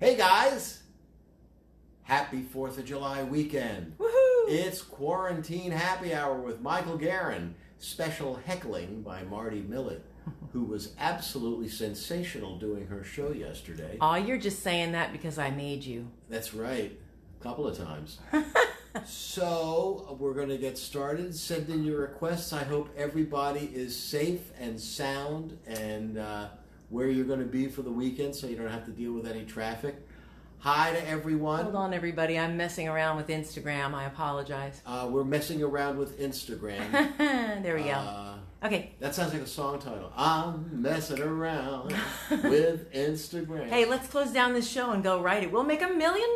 Hey guys! Happy 4th of July weekend. Woohoo! It's Quarantine Happy Hour with Michael Garin. Special heckling by Marty Millett, who was absolutely sensational doing her show yesterday. Oh, you're just saying that because I made you. That's right. A couple of times. So, we're going to get started. Send in your requests. I hope everybody is safe and sound and where you're going to be for the weekend so you don't have to deal with any traffic. Hi to everyone. Hold on, everybody. I'm messing around with Instagram. I apologize. We're messing around with Instagram. There we go. Okay. That sounds like a song title. I'm messing around with Instagram. Hey, let's close down this show and go write it. We'll make $1 million.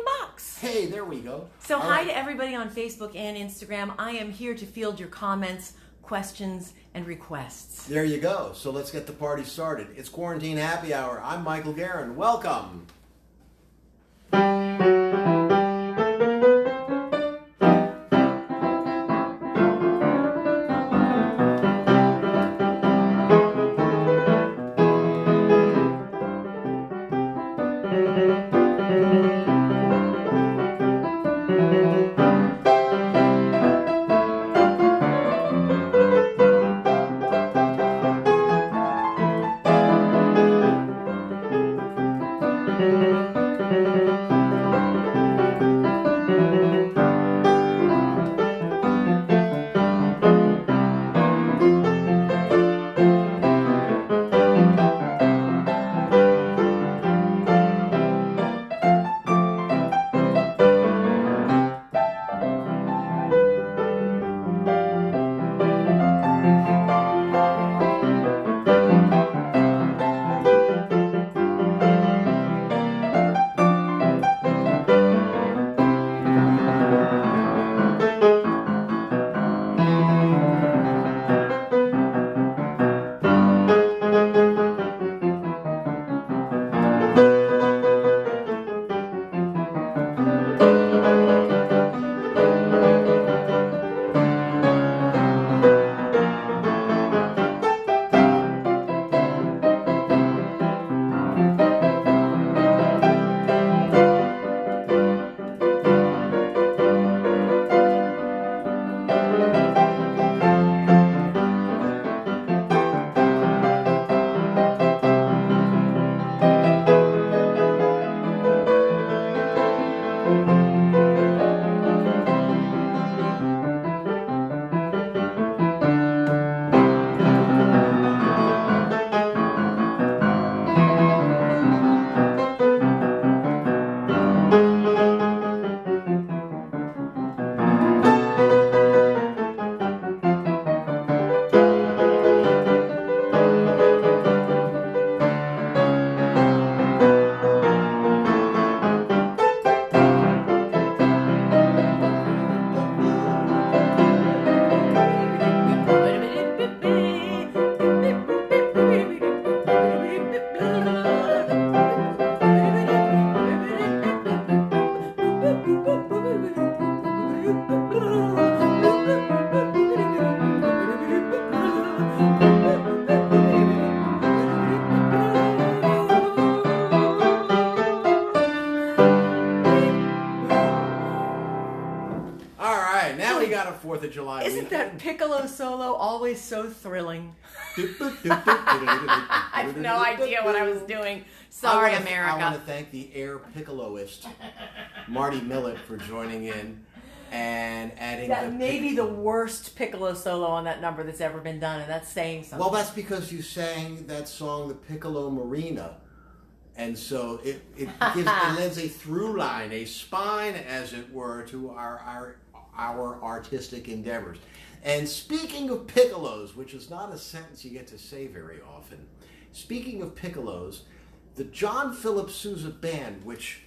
Hey, there we go. So All hi right. to everybody on Facebook and Instagram. I am here to field your comments, questions, and requests. There you go. So let's get the party started. It's Quarantine Happy Hour. I'm Michael Garin. Welcome. Isn't that piccolo solo always so thrilling? I have no idea what I was doing. Sorry, America. I want to thank the air piccoloist, Marty Millett, for joining in and adding that may be the worst piccolo solo on that number that's ever been done, and that's saying something. Well, that's because you sang that song, the Piccolo Marina, and so it lends a through line, a spine, as it were, to our artistic endeavors. And speaking of piccolos, which is not a sentence you get to say very often, speaking of piccolos, the John Philip Sousa Band, which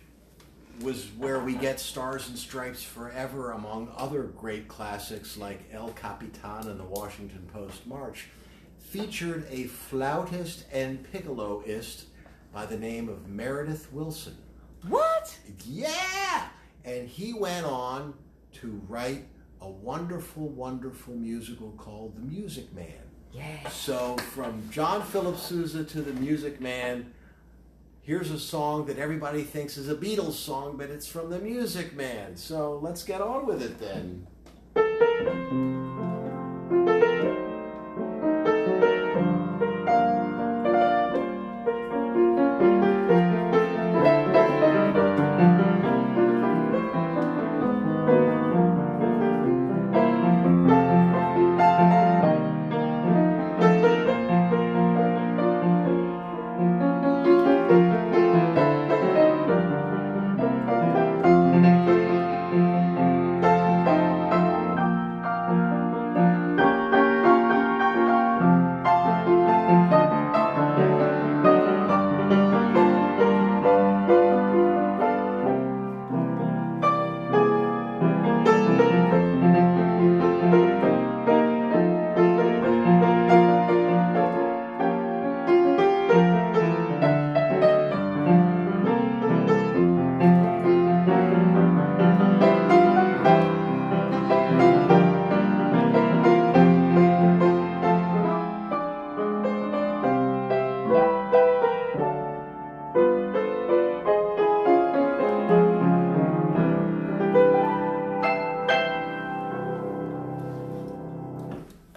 was where we get Stars and Stripes Forever, among other great classics like El Capitan and the Washington Post March, featured a flautist and piccoloist by the name of Meredith Willson. What? Yeah! And he went on to write a wonderful, wonderful musical called The Music Man. Yeah. So from John Philip Sousa to The Music Man, here's a song that everybody thinks is a Beatles song, but it's from the Music Man. So let's get on with it then.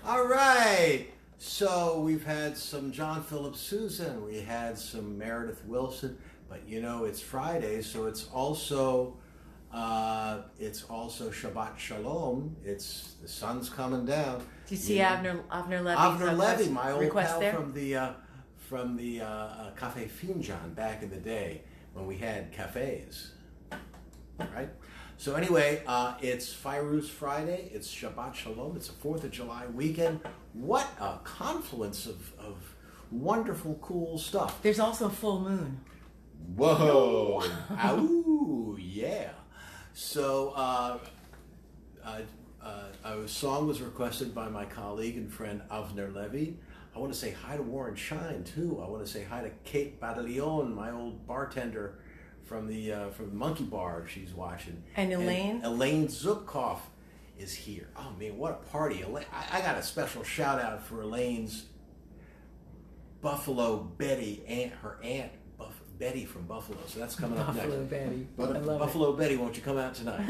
All right. So we've had some John Philip Sousa, and we had some Meredith Willson, but you know it's Friday, so it's also Shabbat Shalom. It's the sun's coming down. Do you see Avner Levy's Avner Levy, my old pal there? from the Cafe Finjan back in the day when we had cafes. Right? So anyway, it's Fairuz Friday, it's Shabbat Shalom, it's the 4th of July weekend. What a confluence of wonderful, cool stuff. There's also a full moon. Whoa! Ow! Yeah. So a song was requested by my colleague and friend Avner Levy. I want to say hi to Warren Shine too. I want to say hi to Kate Badalion, my old bartender from the Monkey Bar. She's watching. And Elaine? And Elaine Zupkoff is here. Oh man, what a party! I got a special shout out for Elaine's Buffalo Betty, her aunt Betty from Buffalo. So that's coming up next. Buffalo Betty. Buffalo Betty, won't you come out tonight?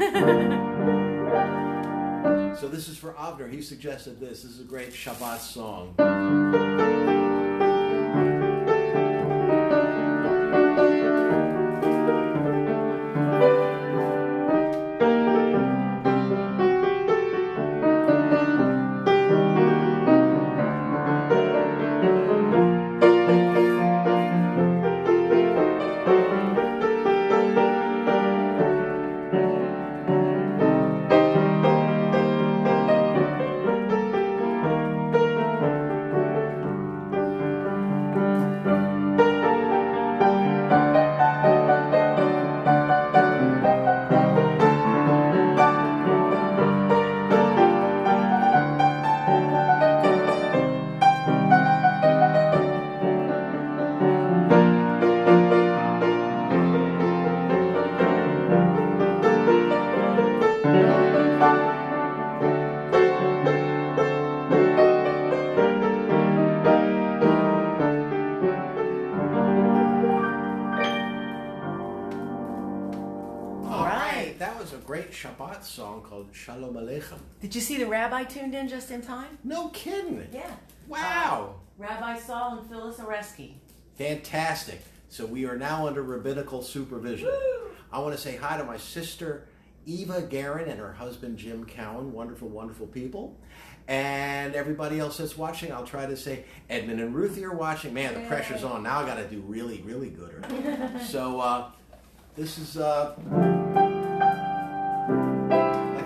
So this is for Avner. He suggested this. This is a great Shabbat song. Shabbat song called Shalom Aleichem. Did you see the rabbi tuned in just in time? No kidding. Yeah. Wow. Rabbi Saul and Phyllis Oreski. Fantastic. So we are now under rabbinical supervision. Woo! I want to say hi to my sister Eva Garin and her husband Jim Cowan. Wonderful, wonderful people. And everybody else that's watching, I'll try to say Edmund and Ruthie are watching. Man, the pressure's on. Now I got to do really, really good. So this is...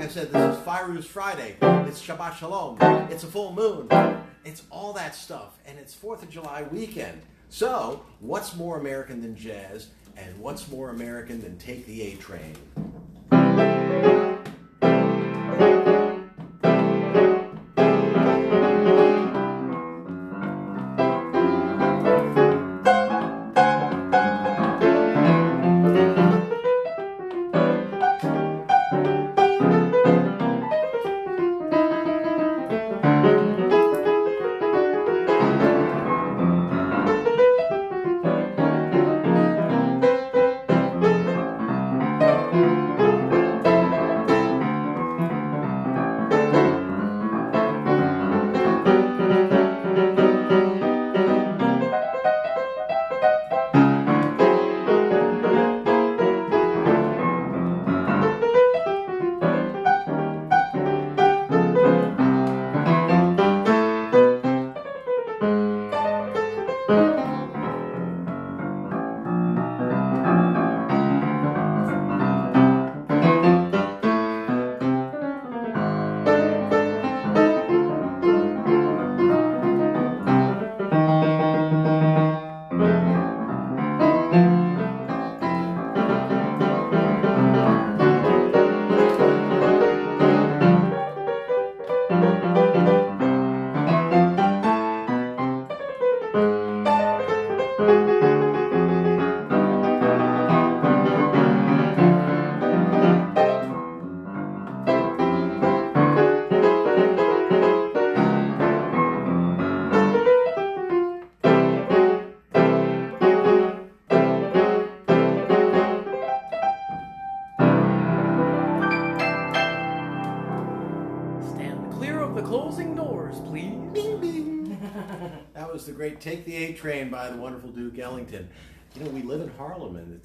like I said, this is Fairuz Friday. It's Shabbat Shalom. It's a full moon. It's all that stuff. And it's 4th of July weekend. So, what's more American than jazz? And what's more American than Take the A Train? numbers, please. Bing, bing. That was the great Take the A Train by the wonderful Duke Ellington. You know, we live in Harlem, and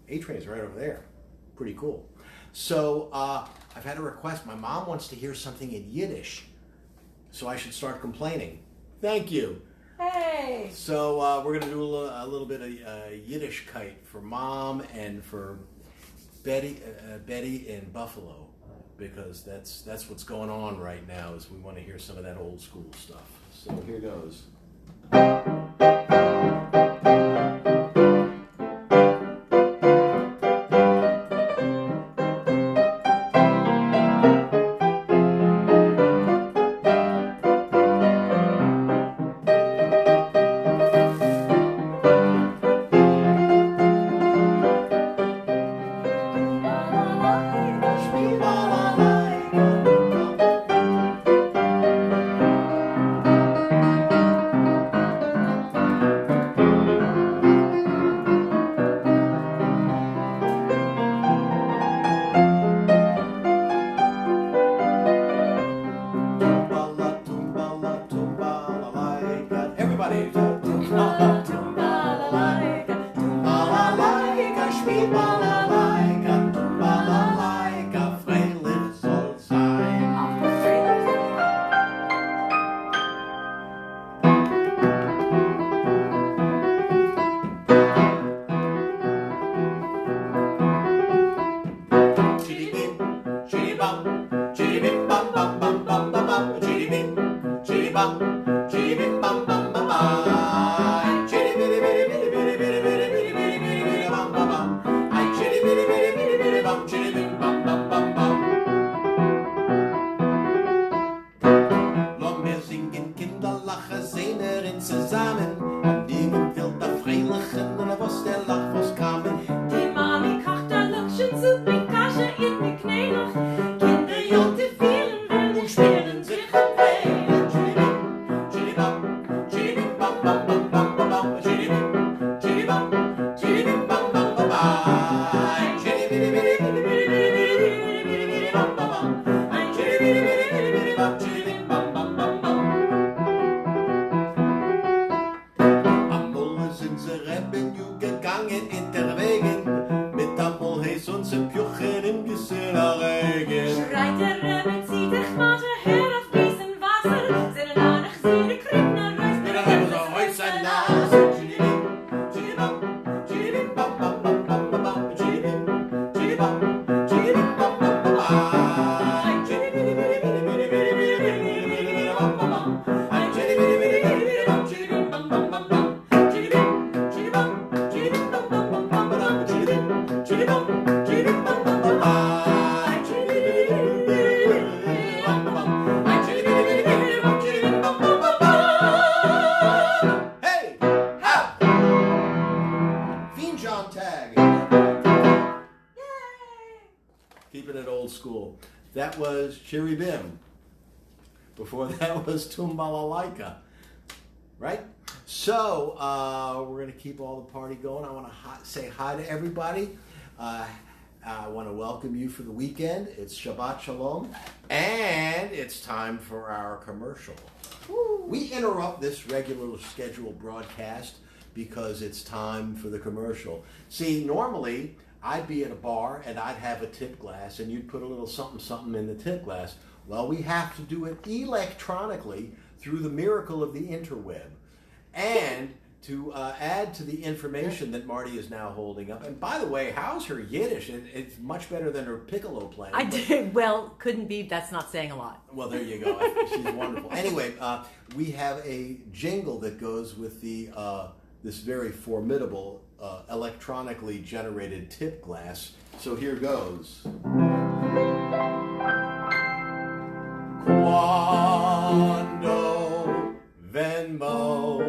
A Train's right over there. Pretty cool. So I've had a request. My mom wants to hear something in Yiddish, so I should start complaining. Thank you. Hey. So we're going to do a little bit of Yiddishkeit for Mom and for Betty in Buffalo, because that's what's going on right now. Is we want to hear some of that old school stuff. So here goes. Keeping it old school. That was Chiribim. Before that was Tumbalalaika. Right? So, we're going to keep all the party going. I want to say hi to everybody. I want to welcome you for the weekend. It's Shabbat Shalom. And it's time for our commercial. Woo. We interrupt this regular scheduled broadcast because it's time for the commercial. See, normally I'd be at a bar and I'd have a tip glass and you'd put a little something something in the tip glass. Well, we have to do it electronically through the miracle of the interweb. And to add to the information that Marty is now holding up. And by the way, how's her Yiddish? It's much better than her piccolo playing. I did. Well, couldn't be. That's not saying a lot. Well, there you go. She's wonderful. Anyway, we have a jingle that goes with the this very formidable electronically generated tip glass. So here goes. Quando Venmo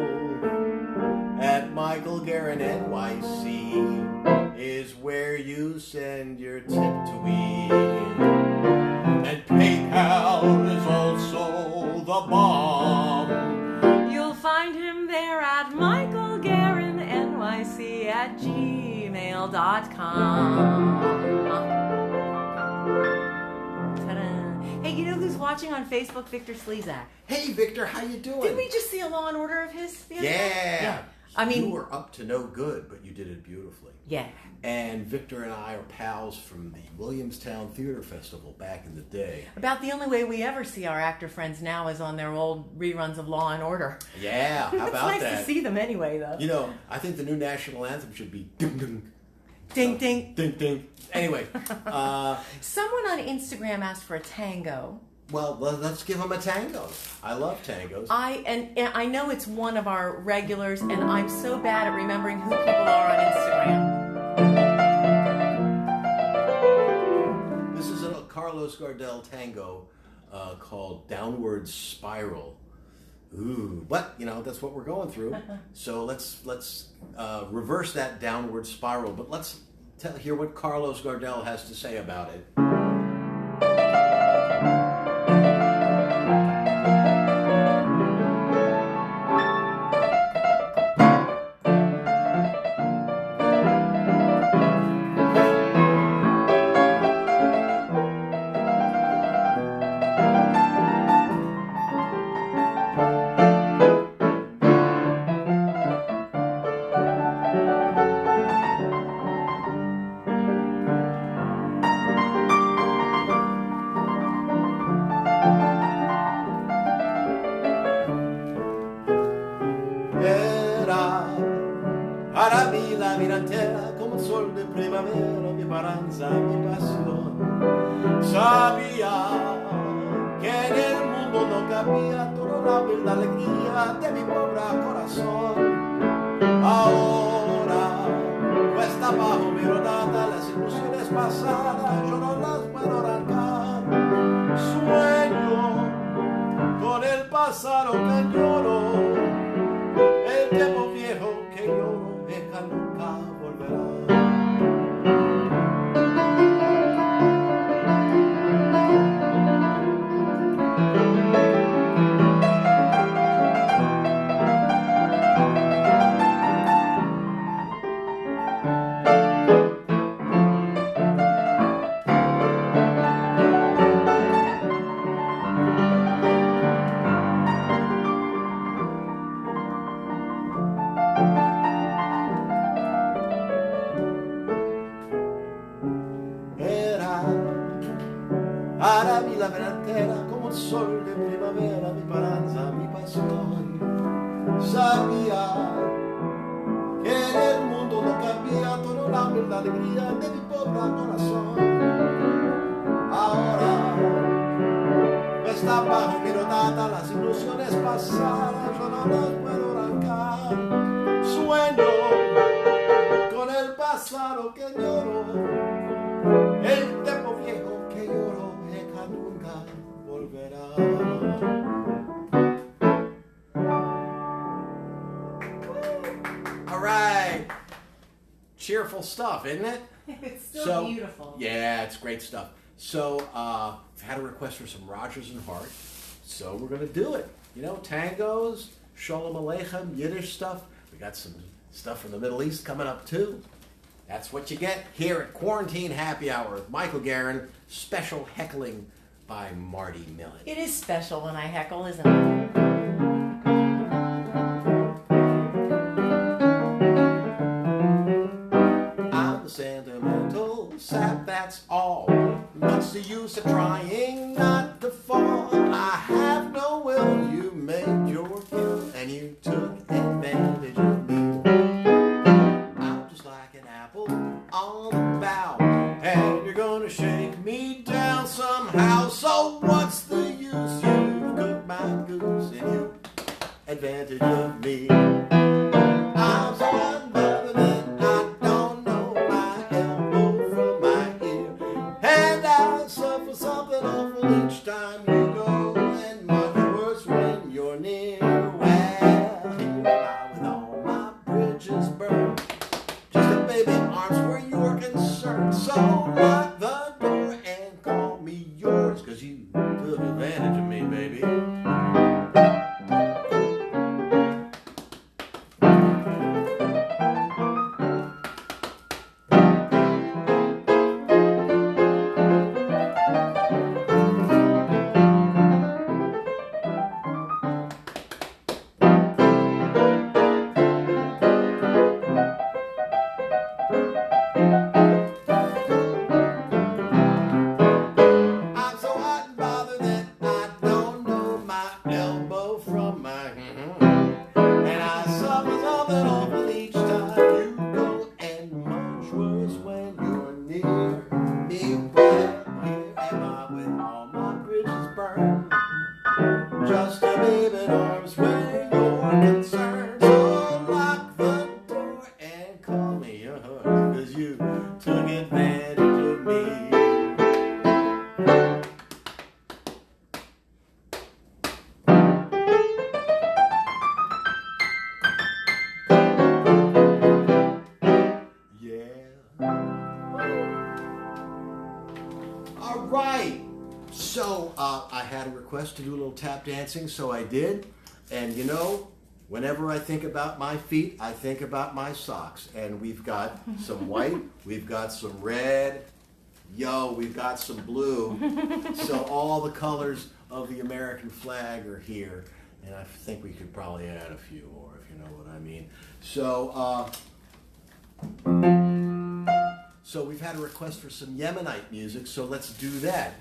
at Michael Garin NYC is where you send your tip to me. And PayPal is also the bomb. You'll find him there at Michael Garin NYC at gmail.com. Ta-da. Hey, you know who's watching on Facebook? Victor Slezak. Hey, Victor, how you doing? Did we just see a Law and Order of his the other day? Yeah. I mean, you were up to no good, but you did it beautifully. yeah. And Victor and I are pals from the Williamstown Theater Festival back in the day. About the only way we ever see our actor friends now is on their old reruns of Law and Order. Yeah, how about it's nice that? to see them anyway, though. You know, I think the new national anthem should be ding ding. Ding, ding. Ding ding. Anyway, Someone on Instagram asked for a tango. well, let's give him a tango. I love tangos. And I know it's one of our regulars, and I'm so bad at remembering who people are on Instagram. This is a Carlos Gardel tango called Downward Spiral. Ooh, but you know that's what we're going through. So let's reverse that downward spiral. But let's hear what Carlos Gardel has to say about it. Para mí la vida entera como el sol de primavera, mi esperanza, mi pasión. Sabía que en el mundo no cabía toda la vida, alegría de mi pobre corazón. Ahora cuesta abajo mi rodada, las ilusiones pasadas yo no las puedo arrancar. Sueño con el pasado que lloro, el tiempo viejo que lloro. Deja nunca volverá. Para mí la vida entera como el sol de primavera, mi esperanza, mi pasión. Sabía que en el mundo no cabía toda la verdad, alegría de mi pobre corazón. Ahora está bajo mi rodada, las ilusiones pasadas yo no las puedo arrancar. Sueño con el pasado que lloro, el tiempo viejo que lloro. Nunca volverá. All right. Cheerful stuff, isn't it? It's so beautiful. Yeah, it's great stuff. So, I've had a request for some Rodgers and Hart, so we're going to do it. You know, tangos, Shalom Aleichem, Yiddish stuff. We got some stuff from the Middle East coming up, too. That's what you get here at Quarantine Happy Hour with Michael Garin, special heckling by Marty Millen. It is special when I heckle, isn't it? I'm a sentimental sap, that's all. What's the use of trying not to fall? I have no will, you made your kill, and you took advantage of me. I'm just like an apple on the bough, and you're gonna shake me down somehow. So what's the use? You cooked my goose, and you advantage of me. I'm so unbothered that I don't know my elbow from my ear, and I suffer something awful each time you go, and much worse when you're near. Well, here I with all my bridges burned, just a baby arms where you're concerned. So lock the door and call me yours, 'cause you took advantage of me, baby. I'm so hot and bothered that I don't know my elbow from my and I suffer something awful each time you go, and much worse when you're near me. Right here am I with all my bridges burned, just a baby in arms where you're concerned. So lock the door and call me your husband, 'cause you took advantage of me. All right. So I had a request to do a little tap dancing, so I did. And you know, whenever I think about my feet, I think about my socks. And we've got some white, we've got some red, we've got some blue. So all the colors of the American flag are here. And I think we could probably add a few more, if you know what I mean. So we've had a request for some Yemenite music, so let's do that.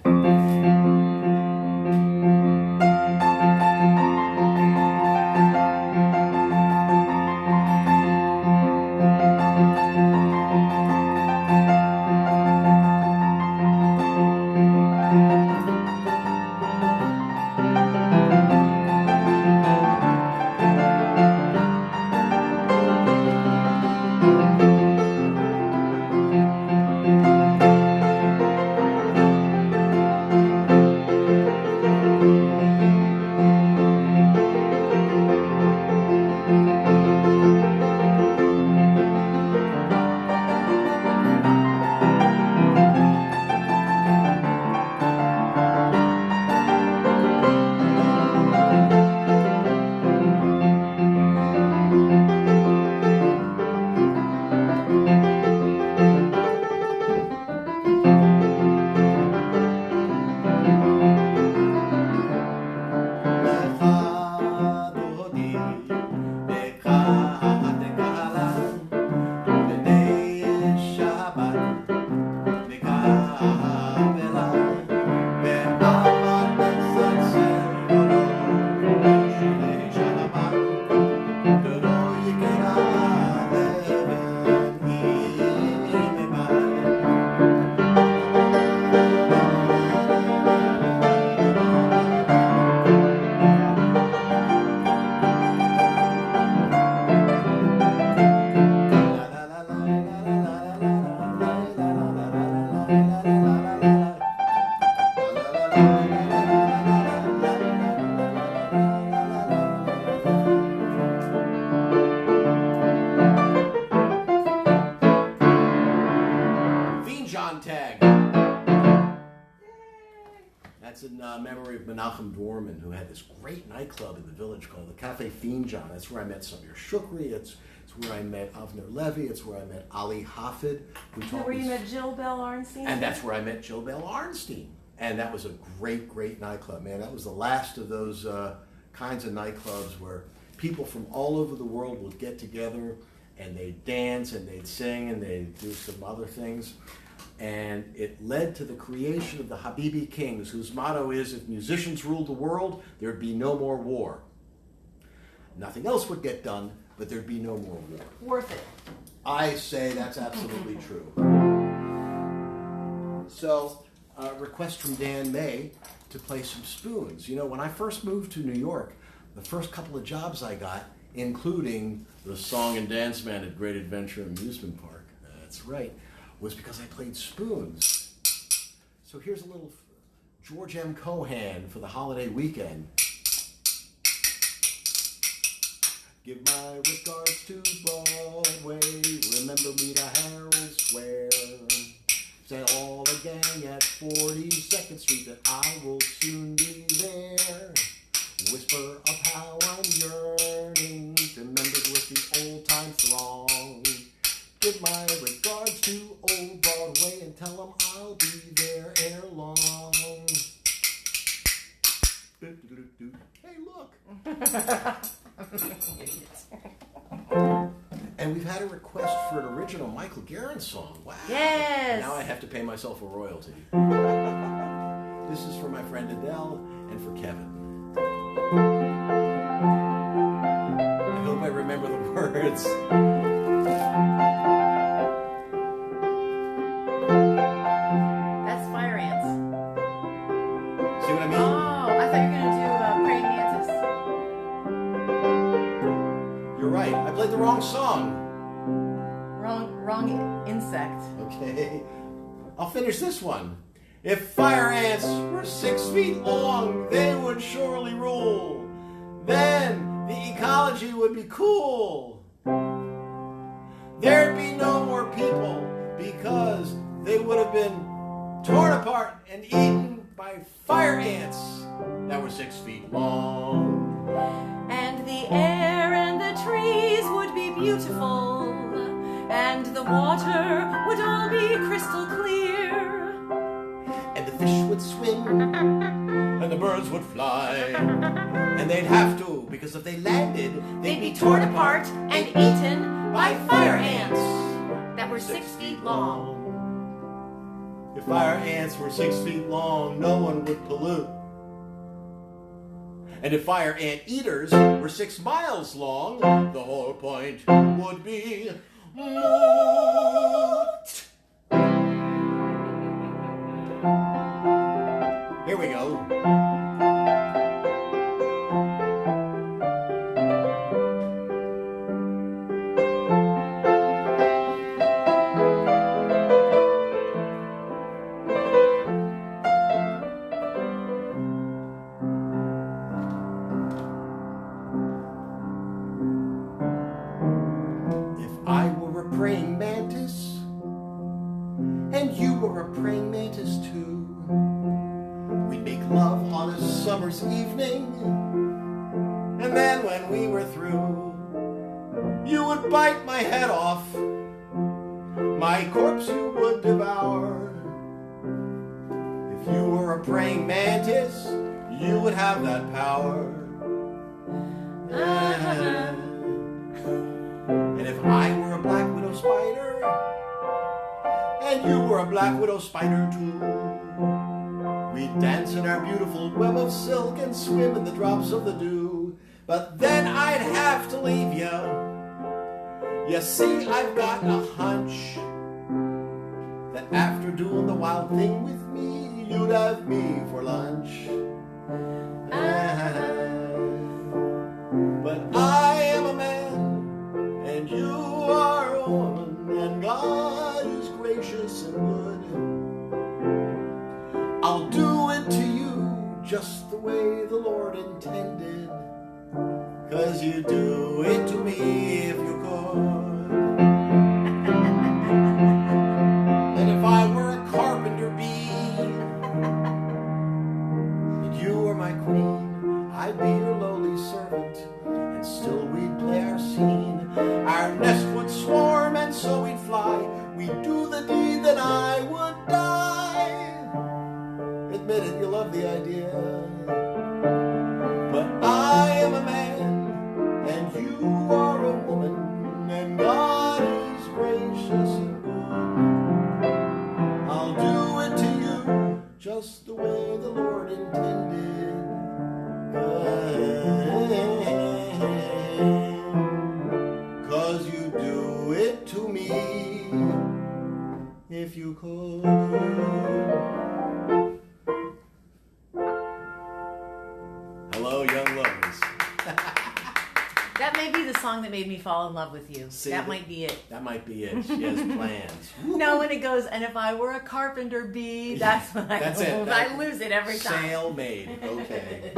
That's in memory of Menachem Dorman, who had this great nightclub in the village called the Cafe Finjan. That's where I met Samir Shukri. It's where I met Avner Levy. It's where I met Ali Hafid. Is that where you met Jill Bell Arnstein? And that's where I met Jill Bell Arnstein. And that was a great, great nightclub, man. That was the last of those kinds of nightclubs where people from all over the world would get together and they'd dance and they'd sing and they'd do some other things. And it led to the creation of the Habibi Kings, whose motto is, if musicians ruled the world, there'd be no more war. Nothing else would get done, but there'd be no more war. Worth it. I say that's absolutely true. So, request from Dan May to play some spoons. You know, when I first moved to New York, the first couple of jobs I got, including the song and dance man at Great Adventure Amusement Park, that's right, was because I played spoons. So here's a little George M. Cohan for the holiday weekend. Give my regards to Broadway, remember me to Herald Square. Tell all the gang at 42nd Street that I will soon be there. Whisper of how I'm yearning to remember with the old time throng. Give my regards to old Broadway and tell them I'll be there ere long. Hey, look. And And we've had a request for an original Michael Garin song. Wow. Yes. Now I have to pay myself a royalty. This is for my friend Adele and for Kevin. I hope I remember the words. That's fire ants. See what I mean? Oh, I thought you were going to do praying mantis. You're right. I played the wrong song. Wrong insect. Okay. I'll finish this one. If fire ants were 6 feet long, they would surely rule. Then the ecology would be cool. There'd be no more people because they would have been torn apart and eaten by fire ants that were 6 feet long. And the air and the trees would be beautiful, and the water would all be crystal clear. And the fish would swim, and the birds would fly, and they'd have to, because if they landed, They'd be torn apart and eaten by fire ants that were 6 feet long. If fire ants were 6 feet long, no one would pollute. And if fire ant eaters were 6 miles long, the whole point would be moot. Here we go. If I were a praying mantis, and you were a praying mantis too, we'd make love on a summer's evening, and then when we were through, you would bite my head off, my corpse you would devour. If you were a praying mantis, you would have that power. And if I were a black widow spider, and you were a black widow spider too, we'd dance in our beautiful web of silk and swim in the drops of the dew. But then I'd have to leave you. You see, I've got a hunch that after doing the wild thing with me, you'd have me for lunch. But I am a man, and you are a woman, and God is gracious and good. I'll do it to you just the way the Lord intended, 'cause you do it to me if you could. And if I were a carpenter bee, and you were my queen, I'd be your lowly servant, and still we'd play our scene. Our nest would swarm, and so we'd fly. We'd do the deed, then I would die. Admit it, you love the idea. But I am a man, and you are a woman, and God is gracious and good. I'll do it to you just the way the Lord intended. 'Cause you do it to me if you could. Hello, young lovers. That may be the song that made me fall in love with you. See, that might be it. That might be it. She has plans. No, when it goes, and if I were a carpenter bee, that's when I That's lose. it. I lose it every time. Sail made. Okay.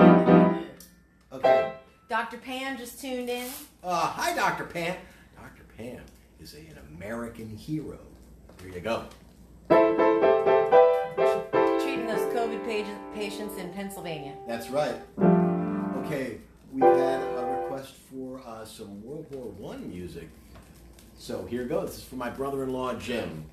Okay. Dr. Pam just tuned in. Hi, Dr. Pam. Dr. Pam is an American hero. Here you go. Treating those COVID patients in Pennsylvania. That's right. Okay, we've had a request for some World War I music. So here goes. This is for my brother-in-law, Jim.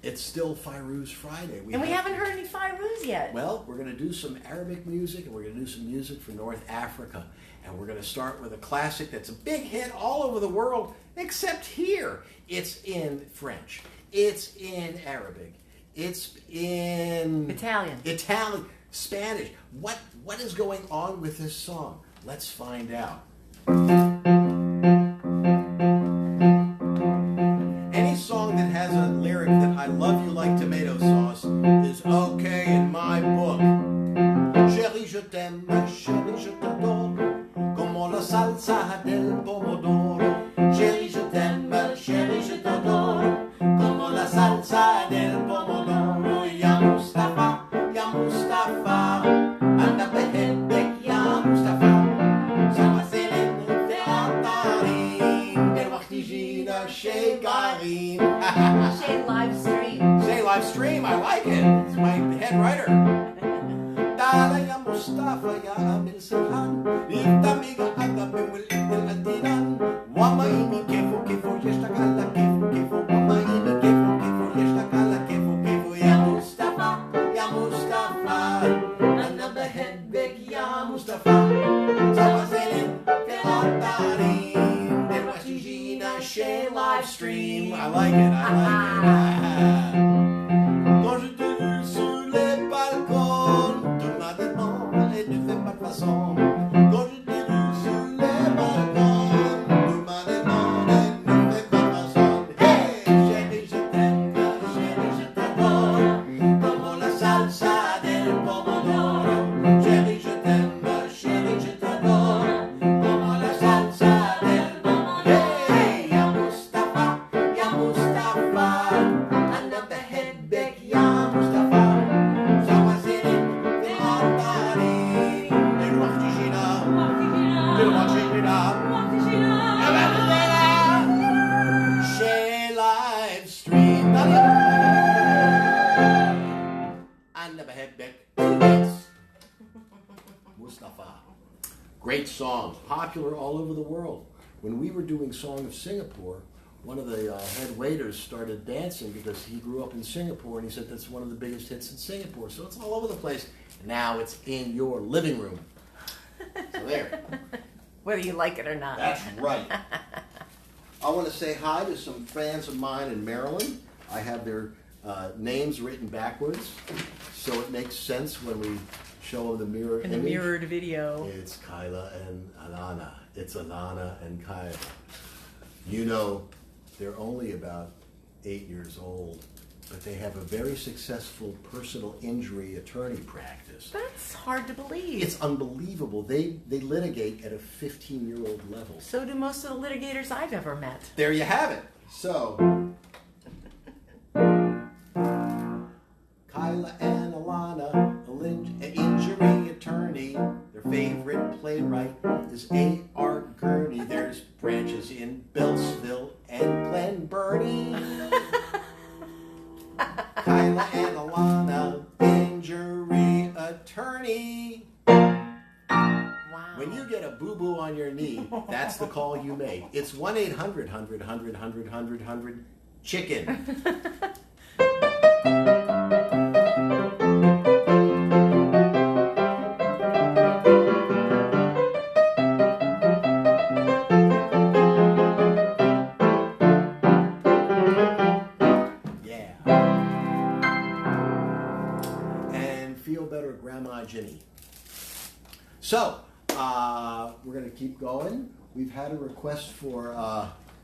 It's still Fairuz Friday. We haven't heard any Fairuz yet. Well, we're going to do some Arabic music, and we're going to do some music from North Africa. And we're going to start with a classic that's a big hit all over the world, except here. It's in French. It's in Arabic. It's in... Italian, Spanish. What is going on with this song? Let's find out. Any song that has a lyric that I love you like tomato sauce is okay in my book. Chérie, je t'aime, chérie, je t'adore, como la salsa del pomodoro. Chérie, je t'aime, chérie, je t'adore, como la salsa del pomodoro. Ya Mustafa, anda behedek, ya Mustafa. Shay Garin. Shay live stream. Shay live stream, I like it. It's my head writer. Dala ya Mustafa ya Amil Sahan. Itamiga agame will itil atinan. Wama imi kefo kefo yeshtakala kefo kefo. Wama imi kefo kefo yeshtakala kefo kefo. Ya Mustafa, Anna behedbek ya Mustafa. Sawazelin teatari. Shay live stream. I like it. Quand je t'ai vu sur les balcons, tu m'as demandé et tu fais pas de façon. Quand je t'ai vu sur les balcons, tu m'as demandé et tu fais pas de façon. Hey, chérie, je t'aime, chérie, je t'adore, como la salsa del pomodoro. Chérie, je t'aime, chérie, je t'adore, como la salsa del pomodoro. Mustafa. Great songs, popular all over the world. When we were doing Song of Singapore, one of the head waiters started dancing because he grew up in Singapore, and he said that's one of the biggest hits in Singapore. So it's all over the place. Now it's in your living room. So there. Whether you like it or not. That's right. I want to say hi to some fans of mine in Maryland. I have their names written backwards, so it makes sense when we show the mirror in the image. Mirrored video. It's Kyla and Alana. It's Alana and Kyla. You know, they're only about 8 years old, but they have a very successful personal injury attorney practice. That's hard to believe. It's unbelievable. They litigate at a 15-year-old level. So do most of the litigators I've ever met. There you have it. So, Kyla and Alana, an injury attorney. Their favorite playwright is A.R. Gurney. There's branches in Beltsville and Glen Burnie. Kyla and Alana, injury attorney. Wow. When you get a boo-boo on your knee, that's the call you make. It's 1-800-100-100-100-100-CHICKEN. So, we're going to keep going. We've had a request for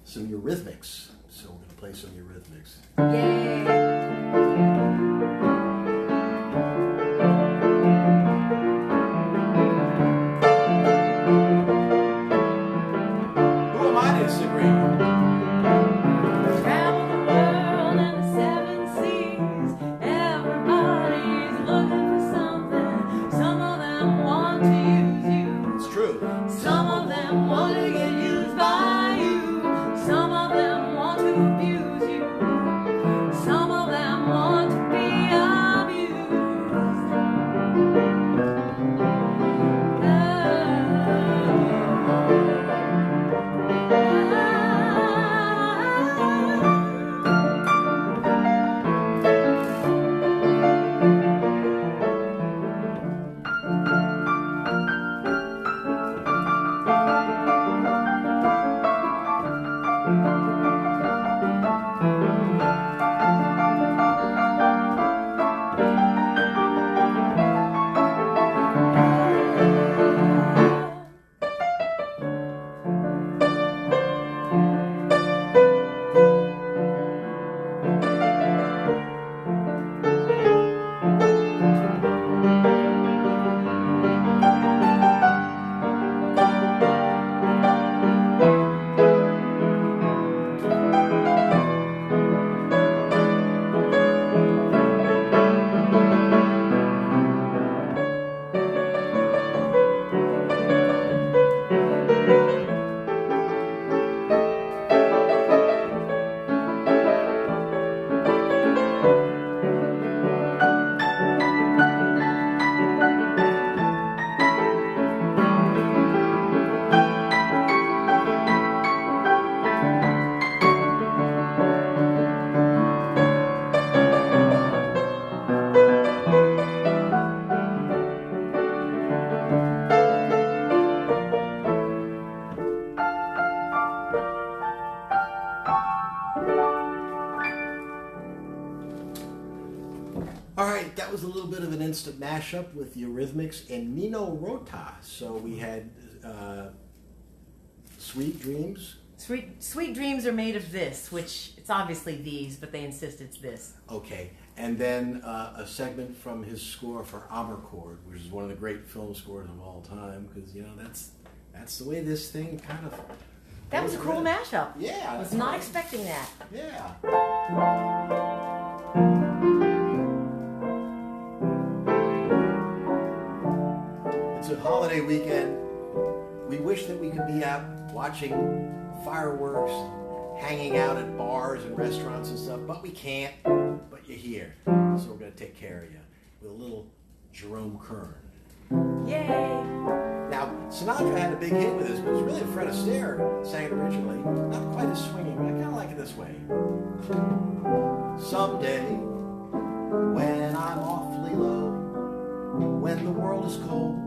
some Eurythmics, so we're going to play some Eurythmics. Who am I to disagree? Travel the world and the 7 seas. Everybody's looking for something. Some of them want to use you. It's true. Some of them want to get used by you. Some of them want to abuse you. All right, that was a little bit of an instant mashup with the Eurythmics and Nino Rota. So we had Sweet Dreams. Sweet Dreams are made of this, which it's obviously these, but they insist it's this. Okay, and then a segment from his score for Amarcord, which is one of the great film scores of all time, because that's the way this thing kind of. That was a cool mashup. Yeah, I was not expecting that. Yeah. It's a holiday weekend. We wish that we could be out watching fireworks, hanging out at bars and restaurants and stuff, but we can't. But you're here, so we're going to take care of you with a little Jerome Kern. Yay! Now, Sinatra had a big hit with this, but it was really Fred Astaire sang it originally. Not quite as swinging, but I kind of like it this way. Someday, when I'm awfully low, when the world is cold,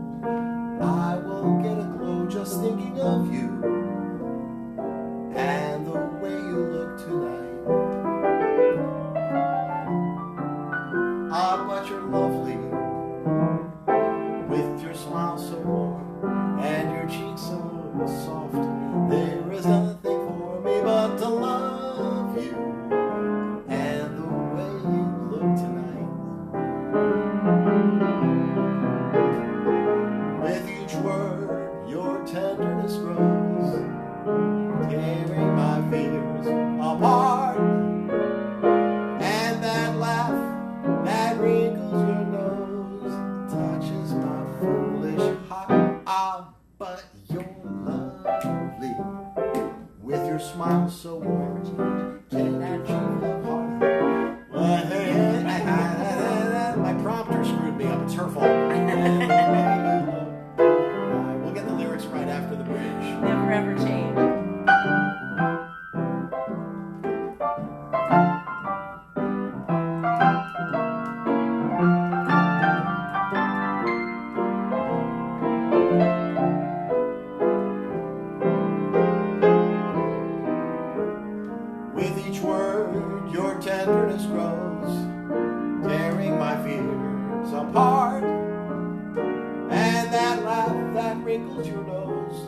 I will get a glow just thinking of you and the way you look tonight. Ah, but you're lovely with your smile so warm and your cheeks so soft. There is nothing for me but to love you and the way you look tonight. With each word, your tenderness grows, tearing my fears apart. And that laugh that wrinkles your nose touches my foolish heart. Ah, but you're lovely with your smile so warm, tender cheek of heart. My prompter screwed me up. It's her fault. We'll get the lyrics right after the bridge. Never ever change. With each word, your tenderness grows, tearing my fears apart. And that laugh that wrinkles your nose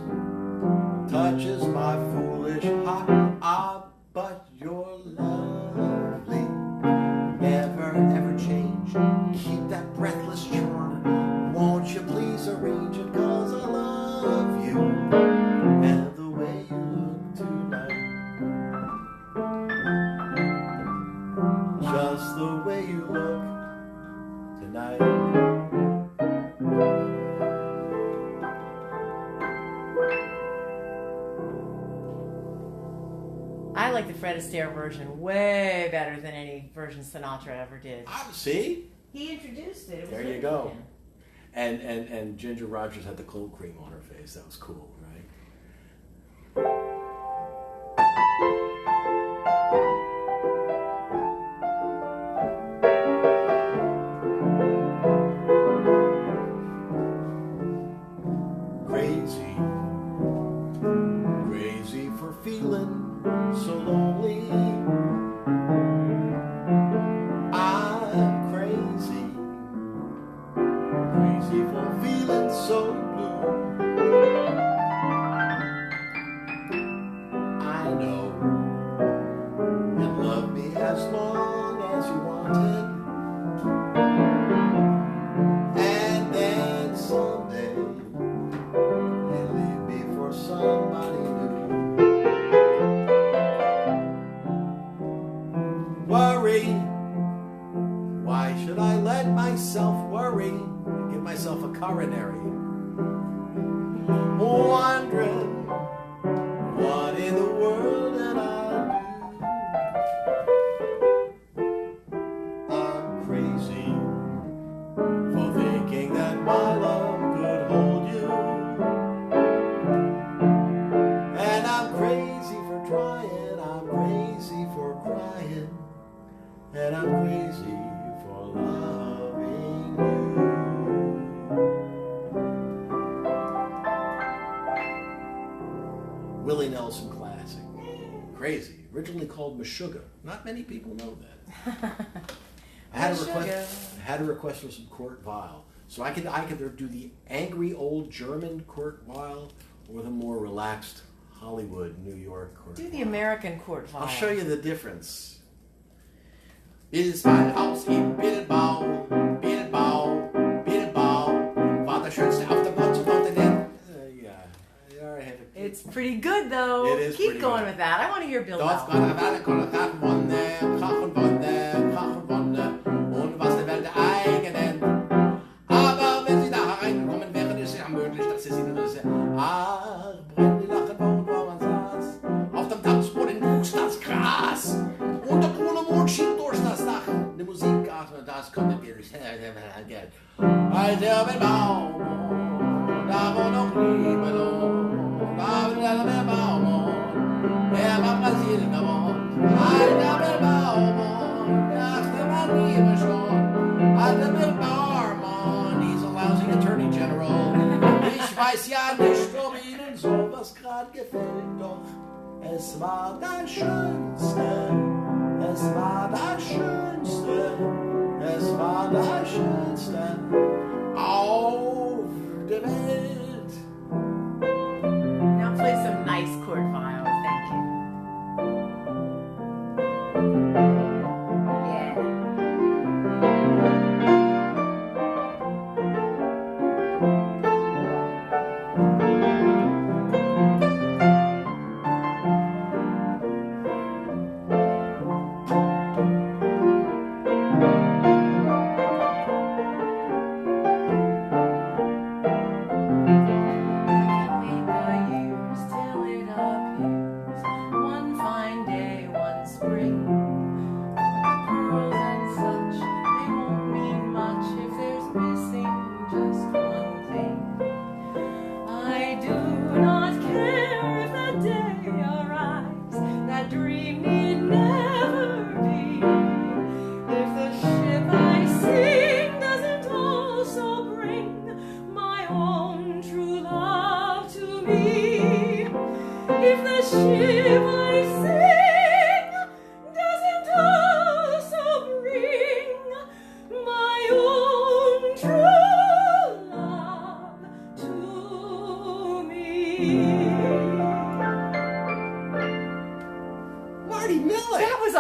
touches my foolish heart. Ah, but you're lovely, never ever change. Keep that breathless charm. Won't you please arrange it? 'Cause I love you and the way you look tonight. Just the way you look tonight. I like the Fred Astaire version way better than any version Sinatra ever did. See? He introduced it. It was There you really go. good. And Ginger Rogers had the cold cream on her face. That was cool, right? Crazy, crazy for feeling so lonely. I'm crazy, crazy for feeling so blue. I know you'd love me as long as you wanted, and then someday you leave me for somebody new. Worry, why should I let myself worry? Give myself a coronary. Wondering what in the world did I do? I'm crazy for thinking that my love could hold you, and I'm crazy for trying. I'm crazy for crying, and I'm crazy for loving you. Willie Nelson classic. Crazy. Originally called Meshuggah. Not many people know that. I had a request for some Kurt Weill. So I could either do the angry old German Kurt Weill or the more relaxed Hollywood, New York Kurt Do Weill. the American Kurt Weill. I'll show you the difference. Bildungshaus in Bilbao, Bilbao, Bilbao, war der schönste auf dem ganzen Kontinent. It's pretty good though. It is Keep pretty going good. with that. I want to hear Bill Dort Bell. war der Welle, Konrad Wonne, Krachen Wonne, Krachen Wonne, und was der Welt der eigenen. Aber wenn sie da hereinkommen, wäre es ja möglich, dass sie ihnen das brennen die Lachen, wo man saß. Auf dem Tanzboden wuchs das Gras. Und der grüne Mond schien durch das Dach. Die Musik, das konnte wir nicht. Als der Baum, da wo noch Liebe lohnt, da will der Baum, der war Brasilien gewohnt. Als der Baum, dachte man Liebe schon. Als der Baum, he's a lousy Attorney General. Ich weiß ja nicht, ob Ihnen sowas gerade gefällt, doch es war das Schönste. Es war das Schönste, es war das Schönste auf der Welt. Now play some nice Kurt Weill. Thank you. Yeah.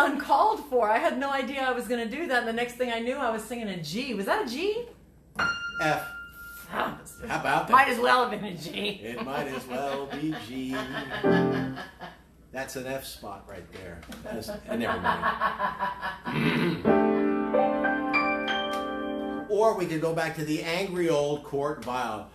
Uncalled for. I had no idea I was going to do that, and the next thing I knew, I was singing a G. Was that a G? F. How about that? Might as well have been a G. It might as well be G. That's an F spot right there. Never mind. Or we could go back to the angry old Kurt Weill.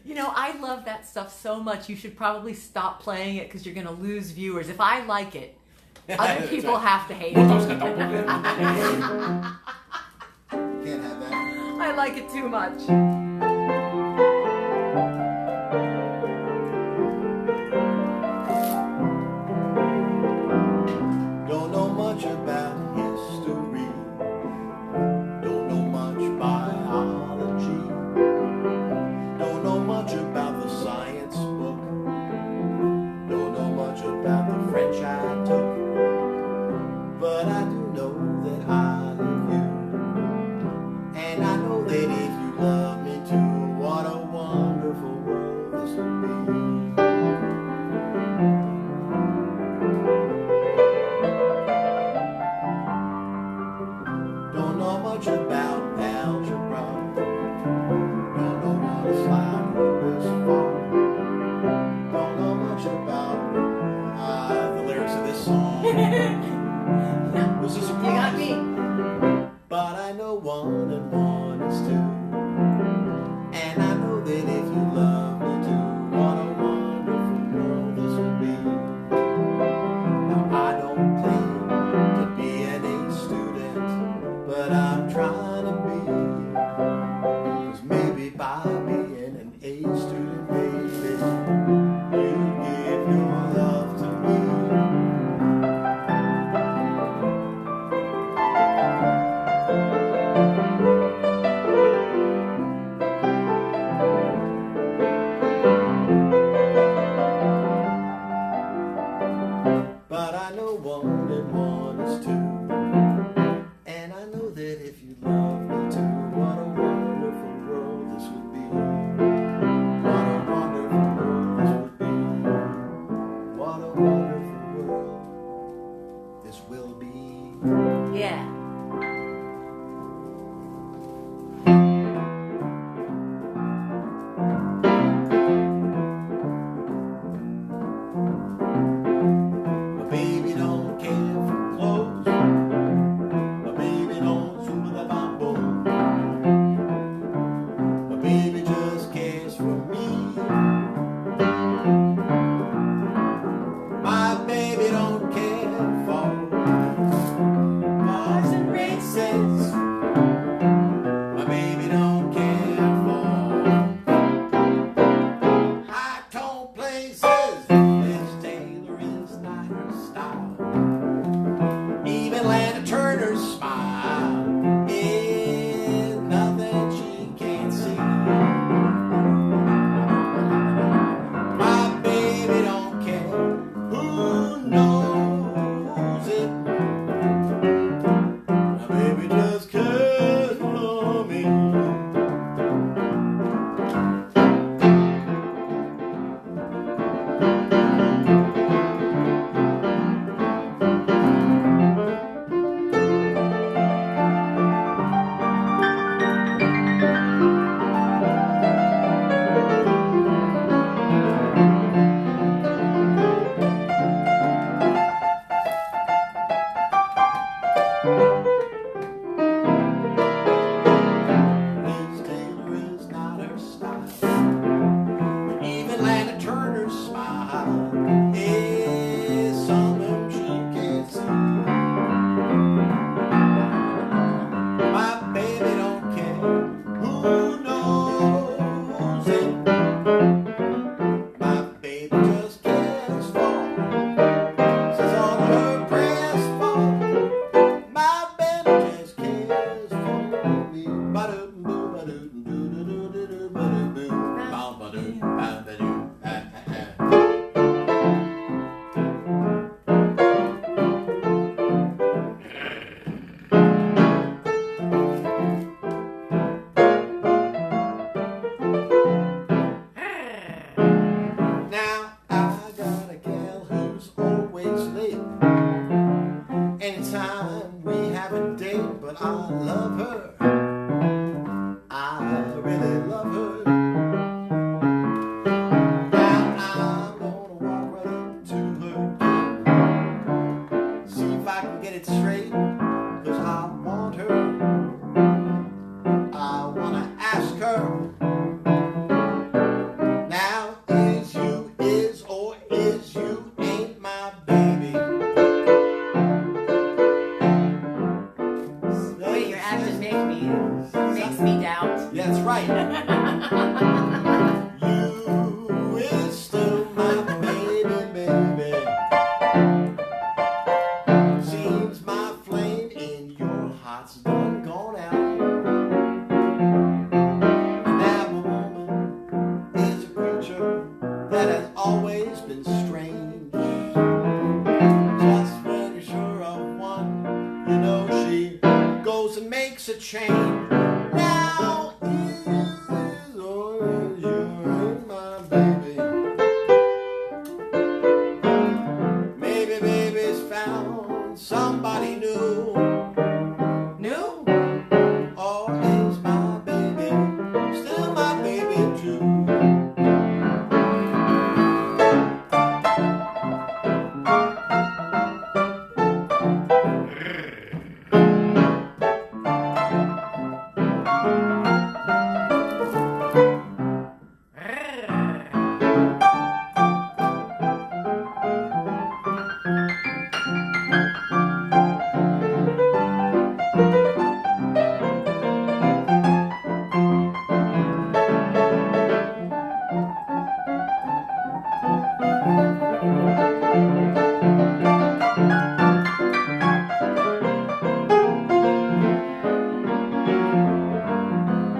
You know, I love that stuff so much. You should probably stop playing it because you're going to lose viewers. If I like it, other people have to hate it. Can't have that. I like it too much. Don't know much about history. Don't know much biology. Don't know much about the science book. Don't know much about the French I took. But I do know that I love you. And I know that if you love me too, what a wonderful world this would be. Don't know much about algebra. Don't know what a slide rule is for. Don't know much about the lyrics of this song. Was a surprise. You got me. But I know 1 and 1 is 2. And I know that if you love me too, what a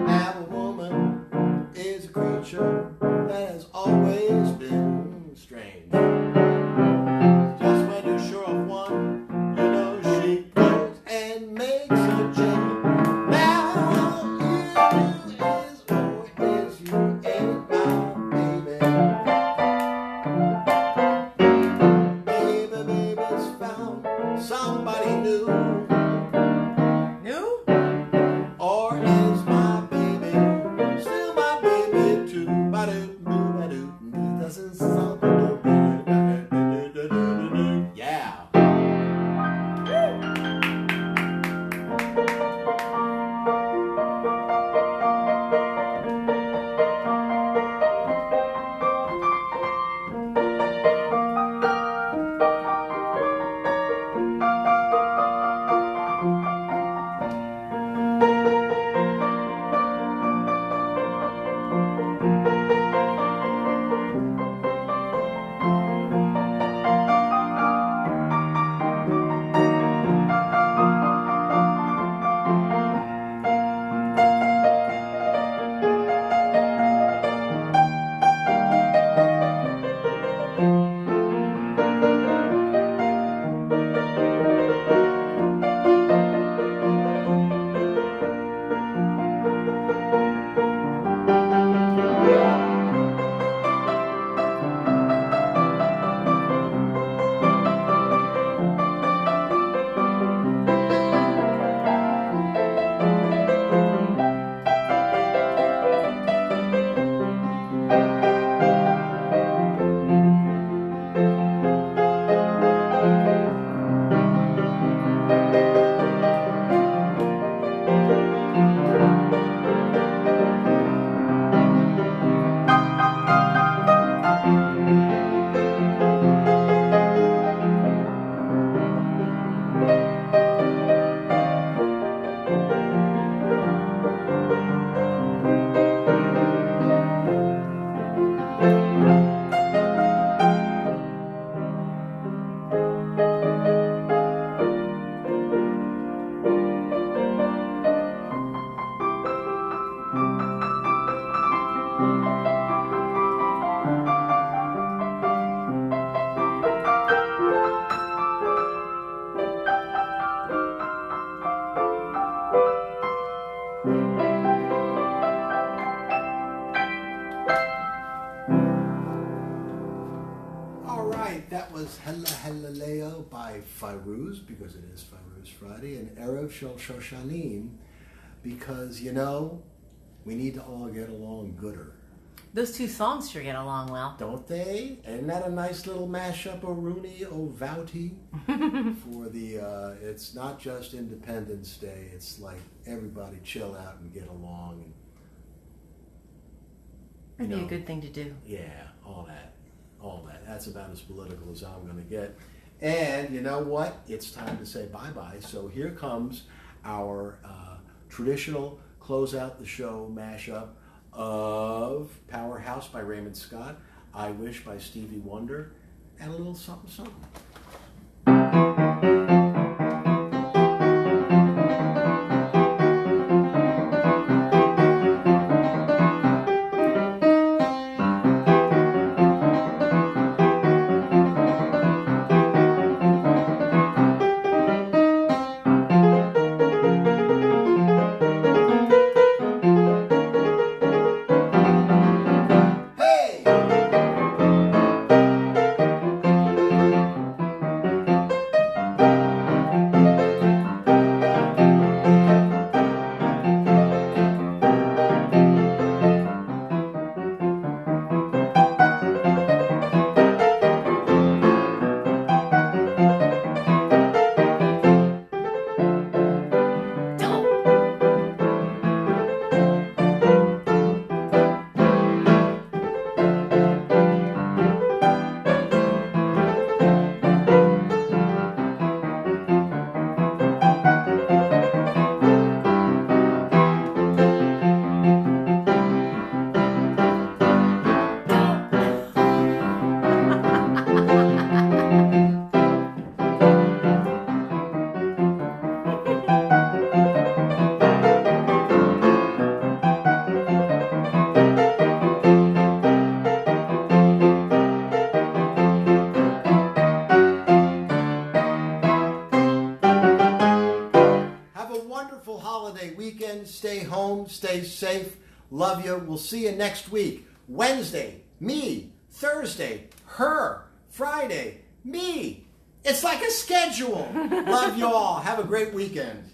Now a woman is a creature that has always been strange. Just when you're sure of one, you know she goes and makes a change. Now it is or is you ain't my baby. Baby's found somebody new. New? Or is my baby still my baby too? Ba-do-boo-ba-doo. He doesn't sound yeah. That was Hella Hella Leo by Fairuz, because it is Fairuz Friday, and Erev Shel Shoshanim, because, you know, we need to all get along gooder. Those two songs sure get along well. Don't they? Isn't that a nice little mashup of Rooney O'Vouty for the, it's not just Independence Day, it's like everybody chill out and get along. And, That'd be a good thing to do. Yeah, all that. That's about as political as I'm going to get. And you know what? It's time to say bye-bye. So here comes our traditional close out the show mashup of Powerhouse by Raymond Scott, I Wish by Stevie Wonder, and a little something something. Stay safe. Love you. We'll see you next week. Wednesday, me. Thursday, her. Friday, me. It's like a schedule. Love you all. Have a great weekend.